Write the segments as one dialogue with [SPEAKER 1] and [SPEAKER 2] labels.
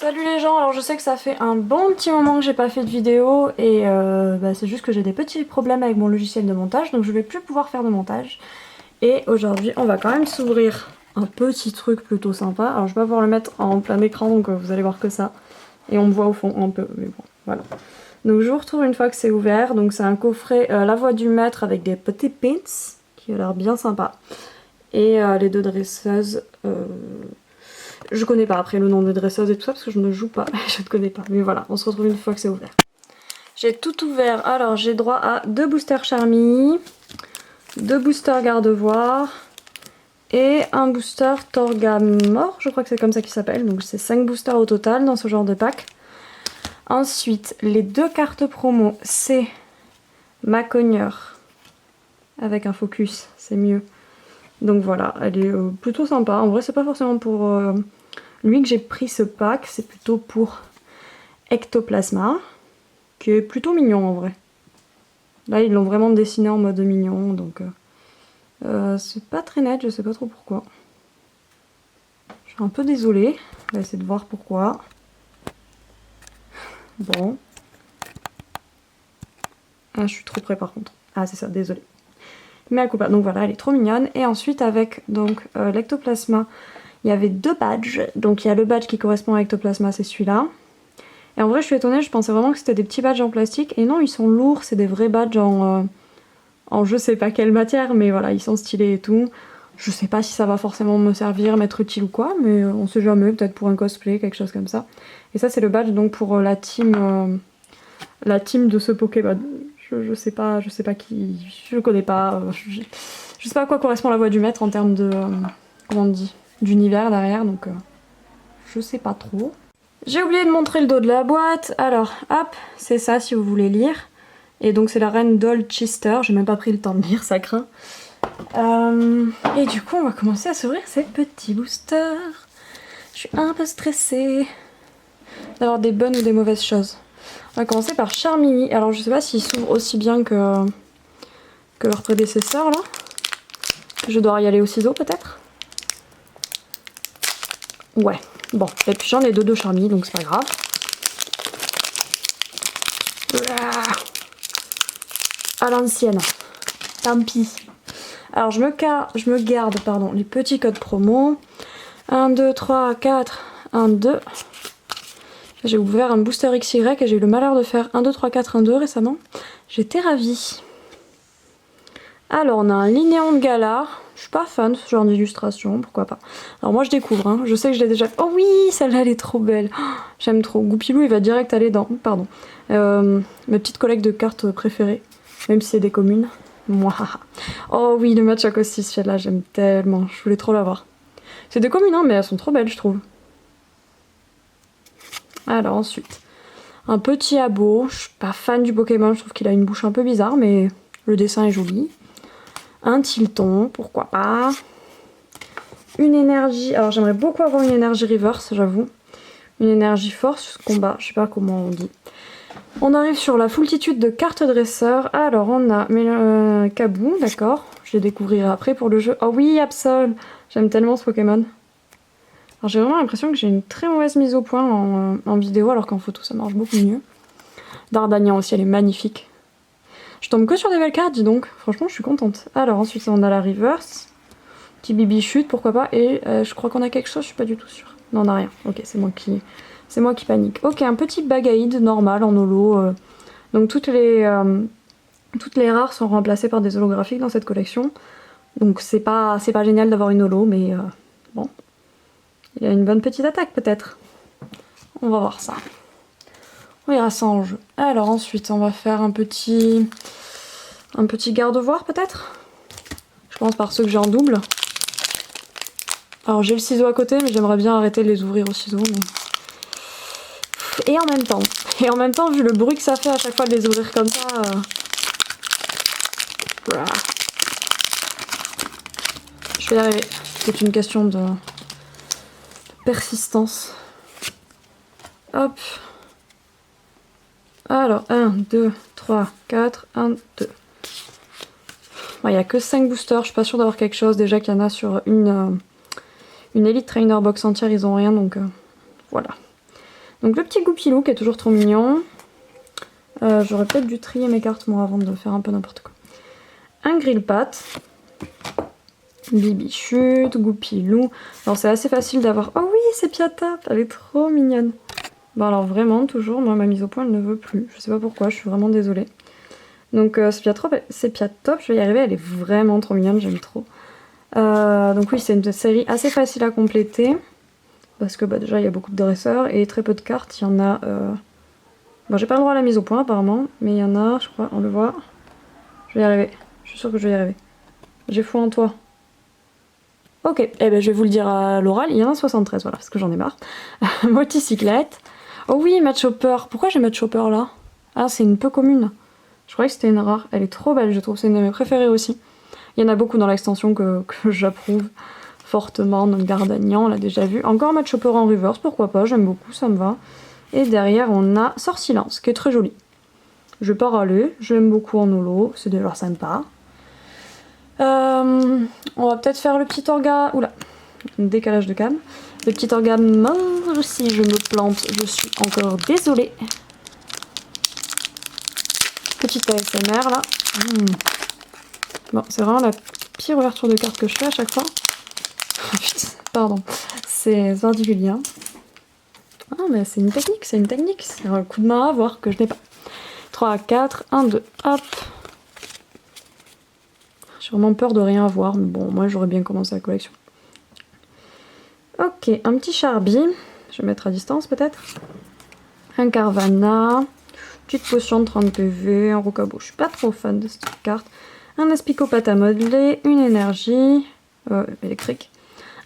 [SPEAKER 1] Salut les gens, alors je sais que ça fait un bon petit moment que j'ai pas fait de vidéo et c'est juste que j'ai des petits problèmes avec mon logiciel de montage, donc je vais plus pouvoir faire de montage. Et aujourd'hui on va quand même s'ouvrir un petit truc plutôt sympa. Alors je vais pas pouvoir le mettre en plein écran, donc vous allez voir que ça. Et on me voit au fond un peu, mais bon, voilà. Donc je vous retrouve une fois que c'est ouvert. Donc c'est un coffret La Voix du Maître avec des petits pins qui a l'air bien sympa. Et les deux dresseuses... Je connais pas après le nom de dresseuse et tout ça parce que je ne joue pas, je ne connais pas. Mais voilà, on se retrouve une fois que c'est ouvert. J'ai tout ouvert, alors j'ai droit à 2 boosters Charmy, 2 boosters Gardevoir et un booster Torgamore, je crois que c'est comme ça qu'il s'appelle. Donc c'est 5 boosters au total dans ce genre de pack. Ensuite, les 2 cartes promo, c'est Macogneur avec un focus, c'est mieux. Donc voilà, elle est plutôt sympa. En vrai, c'est pas forcément pour lui que j'ai pris ce pack, c'est plutôt pour Ectoplasma, qui est plutôt mignon en vrai. Là, ils l'ont vraiment dessiné en mode mignon, donc c'est pas très net, je sais pas trop pourquoi. Je suis un peu désolée, on va essayer de voir pourquoi. Bon. Ah, je suis trop près par contre. Ah, c'est ça, désolée. Mais à coup pas. Donc voilà, elle est trop mignonne. Et ensuite, avec donc l'Ectoplasma, il y avait 2 badges. Donc il y a le badge qui correspond à l'Ectoplasma, c'est celui-là. Et en vrai, je suis étonnée, je pensais vraiment que c'était des petits badges en plastique. Et non, ils sont lourds, c'est des vrais badges en je sais pas quelle matière, mais voilà, ils sont stylés et tout. Je sais pas si ça va forcément me servir, m'être utile ou quoi, mais on sait jamais, peut-être pour un cosplay, quelque chose comme ça. Et ça, c'est le badge donc pour la team de ce Pokémon. Je sais pas qui, je connais pas, je sais pas à quoi correspond la voix du maître en termes de, comment on dit, d'univers derrière, donc je sais pas trop. J'ai oublié de montrer le dos de la boîte, alors hop, c'est ça si vous voulez lire. Et donc c'est la reine Dolchester, j'ai même pas pris le temps de lire, ça craint. Et du coup on va commencer à s'ouvrir ces petits boosters. Je suis un peu stressée d'avoir des bonnes ou des mauvaises choses. On va commencer par Charmini. Alors je sais pas s'ils s'ouvrent aussi bien que leur prédécesseur là. Je dois y aller au ciseau peut-être. Ouais, bon. Et puis j'en ai 2 de Charmy, donc c'est pas grave. À l'ancienne. Tant pis. Alors je me garde pardon, les petits codes promo. 1, 2, 3, 4, 1, 2. J'ai ouvert un booster XY et j'ai eu le malheur de faire 1, 2, 3, 4, 1, 2 récemment. J'étais ravie. Alors on a un Linéon de Gala. Je suis pas fan de ce genre d'illustration, pourquoi pas. Alors moi je découvre, hein. Je sais que je l'ai déjà... Oh oui, celle-là elle est trop belle. Oh, j'aime trop. Goupilou il va direct aller dans... Pardon. Mes petites collectes de cartes préférées. Même si c'est des communes. Moi. Oh oui, le match à costis, celle-là j'aime tellement. Je voulais trop l'avoir. C'est des communes, hein, mais elles sont trop belles je trouve. Alors ensuite, un petit abo. Je suis pas fan du Pokémon, je trouve qu'il a une bouche un peu bizarre, mais le dessin est joli. Un Tilton, pourquoi pas. Une énergie, alors j'aimerais beaucoup avoir une énergie reverse, j'avoue. Une énergie force, combat, je sais pas comment on dit. On arrive sur la foultitude de cartes dresseurs. Alors on a Kabou, d'accord. Je les découvrirai après pour le jeu. Oh oui, Absol, j'aime tellement ce Pokémon. Alors j'ai vraiment l'impression que j'ai une très mauvaise mise au point en vidéo, alors qu'en photo ça marche beaucoup mieux. Dardanian aussi, elle est magnifique. Je tombe que sur des belles cartes, dis donc. Franchement, je suis contente. Alors ensuite, on a la reverse. Petit Bibi chute, pourquoi pas. Et je crois qu'on a quelque chose, je suis pas du tout sûre. Non, on a rien. Ok, c'est moi qui panique. Ok, un petit Bagaïd normal en holo. Donc toutes les rares sont remplacées par des holographiques dans cette collection. Donc c'est pas génial d'avoir une holo, mais bon. Il y a une bonne petite attaque peut-être. On va voir ça. On verra ça en jeu. Alors ensuite, on va faire un petit garde-voir peut-être. Je commence par ceux que j'ai en double. Alors j'ai le ciseau à côté, mais j'aimerais bien arrêter de les ouvrir au ciseau. Mais... Et en même temps, vu le bruit que ça fait à chaque fois de les ouvrir comme ça... Je vais y arriver. C'est une question de persistance. Hop. Alors, 1, 2, 3, 4, 1, 2. Il n'y a que 5 boosters, je suis pas sûre d'avoir quelque chose. Déjà qu'il y en a sur une Elite Trainer box entière, ils ont rien, donc voilà. Donc le petit Goupilou qui est toujours trop mignon. J'aurais peut-être dû trier mes cartes moi avant de faire un peu n'importe quoi. Un Grillpat. Bibichute, Goupilou. Alors c'est assez facile d'avoir... Oh oui, c'est Piatop, elle est trop mignonne. Bon alors vraiment, toujours, moi ma mise au point elle ne veut plus. Je sais pas pourquoi, je suis vraiment désolée. Donc c'est Piatop, je vais y arriver, elle est vraiment trop mignonne, j'aime trop. Donc oui, c'est une série assez facile à compléter. Parce que déjà il y a beaucoup de dresseurs et très peu de cartes. Il y en a... Bon j'ai pas le droit à la mise au point apparemment, mais il y en a, je crois, on le voit. Je vais y arriver, je suis sûre que je vais y arriver. J'ai foi en toi. Ok, eh ben je vais vous le dire à l'oral, il y en a 73, voilà, parce que j'en ai marre. Moticyclette. Oh oui, Mad Chopper. Pourquoi j'ai Mad Chopper là? Ah, c'est une peu commune. Je croyais que c'était une rare. Elle est trop belle, je trouve. C'est une de mes préférées aussi. Il y en a beaucoup dans l'extension que j'approuve fortement. Donc Gardagnan, on l'a déjà vu. Encore Mad Chopper en reverse, pourquoi pas, j'aime beaucoup, ça me va. Et derrière, on a Sortilance, qui est très jolie. Je vais pas râler, j'aime beaucoup en holo, c'est déjà sympa. On va peut-être faire le petit orga... Oula, décalage de cam. Le petit orga mort, si je me plante, je suis encore désolée. Petite ASMR là. Bon, c'est vraiment la pire ouverture de carte que je fais à chaque fois. Putain, pardon. C'est particulier. Hein. Ah, mais c'est une technique, c'est une technique. C'est un coup de main à avoir que je n'ai pas. 3, 4, 1, 2, hop. J'ai vraiment peur de rien avoir, mais bon, moi j'aurais bien commencé la collection. Ok, un petit Charby. Je vais mettre à distance peut-être. Un Carvana. Petite potion de 30 PV. Un Rocabo. Je suis pas trop fan de cette carte. Un Aspico pâte à modeler. Une énergie électrique.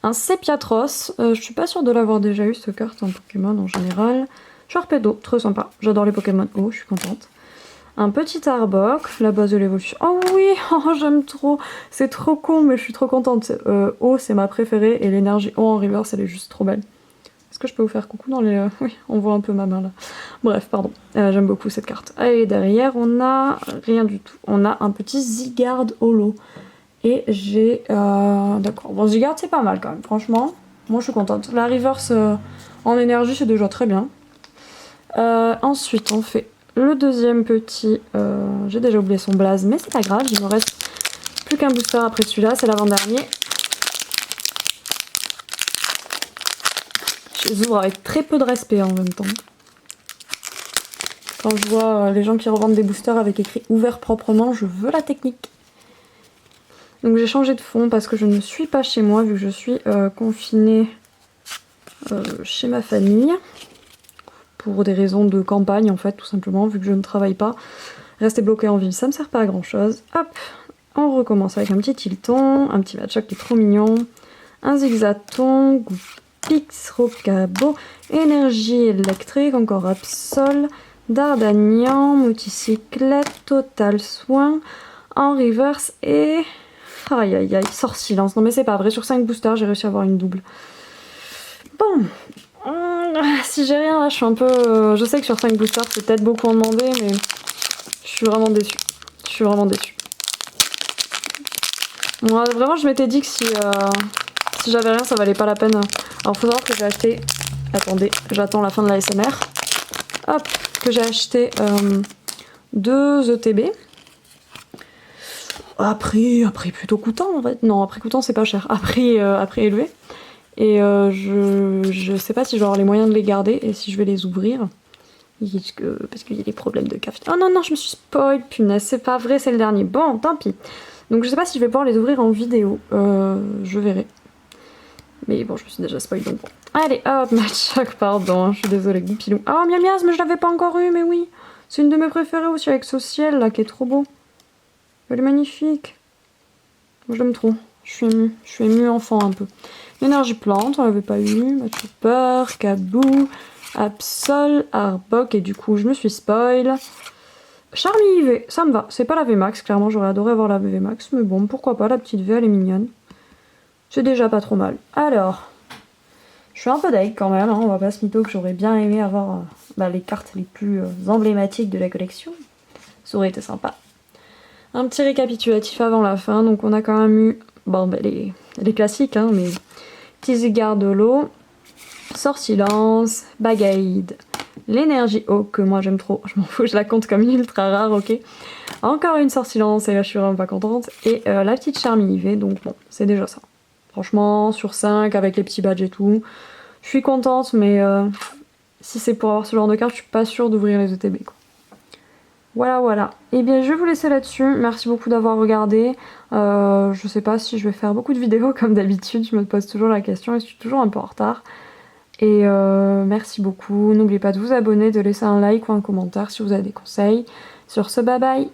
[SPEAKER 1] Un Sepiatros. Je suis pas sûre de l'avoir déjà eu cette carte en Pokémon en général. Sharpedo, très sympa. J'adore les Pokémon eau, je suis contente. Un petit Arbok, la base de l'évolution. Oh oui, oh, j'aime trop. C'est trop con, mais je suis trop contente. Eau, c'est ma préférée et l'énergie eau en reverse, elle est juste trop belle. Est-ce que je peux vous faire coucou dans les... Oui, on voit un peu ma main là. Bref, pardon. J'aime beaucoup cette carte. Et derrière, on a rien du tout. On a un petit Zygarde holo. Et j'ai... D'accord. Bon, Zygarde, c'est pas mal quand même, franchement. Moi, je suis contente. La reverse en énergie, c'est déjà très bien. Ensuite, on fait... Le deuxième petit, j'ai déjà oublié son blaze, mais c'est pas grave, il me reste plus qu'un booster après celui-là, c'est l'avant-dernier. Je les ouvre avec très peu de respect en même temps. Quand je vois les gens qui revendent des boosters avec écrit ouvert proprement, je veux la technique. Donc j'ai changé de fond parce que je ne suis pas chez moi vu que je suis confinée chez ma famille. Pour des raisons de campagne en fait, tout simplement, vu que je ne travaille pas. Rester bloqué en ville, ça me sert pas à grand chose. Hop, on recommence avec un petit Tilton, un petit Matchak qui est trop mignon, un Zigzaton, Goupix, Rocabo, énergie électrique, encore Absol, Dardagnan, Moticyclette, Total Soin, en reverse et... Aïe aïe aïe, Sortilance. Non mais c'est pas vrai, sur 5 boosters j'ai réussi à avoir une double. Bon... Si j'ai rien là, je suis un peu... Je sais que sur 5 boosters c'est peut-être beaucoup en demander, mais je suis vraiment déçue. Je suis vraiment déçue. Moi, vraiment, je m'étais dit que si j'avais rien, ça valait pas la peine. Alors, faut savoir que j'ai acheté... Attendez, j'attends la fin de la SMR. Hop, que j'ai acheté 2 ETB. À prix plutôt coûtant en fait. Non, à prix coûtant c'est pas cher. À prix élevé. Et je sais pas si je vais avoir les moyens de les garder et si je vais les ouvrir. Parce qu'il y a des problèmes de café. Oh non, non, je me suis spoil, punaise, c'est pas vrai, c'est le dernier. Bon, tant pis. Donc je sais pas si je vais pouvoir les ouvrir en vidéo. Je verrai. Mais bon, je me suis déjà spoil donc bon. Allez, hop, Matchak, pardon, je suis désolée, Goupilou. Oh, Miam Miam, mais je l'avais pas encore eu, mais oui. C'est une de mes préférées aussi avec ce ciel là qui est trop beau. Elle est magnifique. Je l'aime trop. Je suis émue enfant un peu. Énergie plante, on l'avait pas eu. Matchopper, Kabou, Absol, Arbok, et du coup je me suis spoil. Charmy IV, ça me va. C'est pas la VMAX, clairement j'aurais adoré avoir la VMAX, mais bon, pourquoi pas, la petite V elle est mignonne. C'est déjà pas trop mal. Alors, je suis un peu deg quand même, hein, on va pas se mytho que j'aurais bien aimé avoir les cartes les plus emblématiques de la collection. Ça aurait été sympa. Un petit récapitulatif avant la fin, donc on a quand même eu les classiques, hein, mais Zygarde holo, Sortilance, Bagaïd, l'énergie eau que moi j'aime trop, je m'en fous, je la compte comme une ultra rare, ok. Encore une sortilence et là je suis vraiment pas contente. Et la petite Charmy IV, donc bon, c'est déjà ça. Franchement, sur 5 avec les petits badges et tout, je suis contente, mais si c'est pour avoir ce genre de carte, je suis pas sûre d'ouvrir les ETB, quoi. Voilà, voilà. Et bien, je vais vous laisser là-dessus. Merci beaucoup d'avoir regardé. Je sais pas si je vais faire beaucoup de vidéos comme d'habitude. Je me pose toujours la question et je suis toujours un peu en retard. Et merci beaucoup. N'oubliez pas de vous abonner, de laisser un like ou un commentaire si vous avez des conseils. Sur ce, bye bye!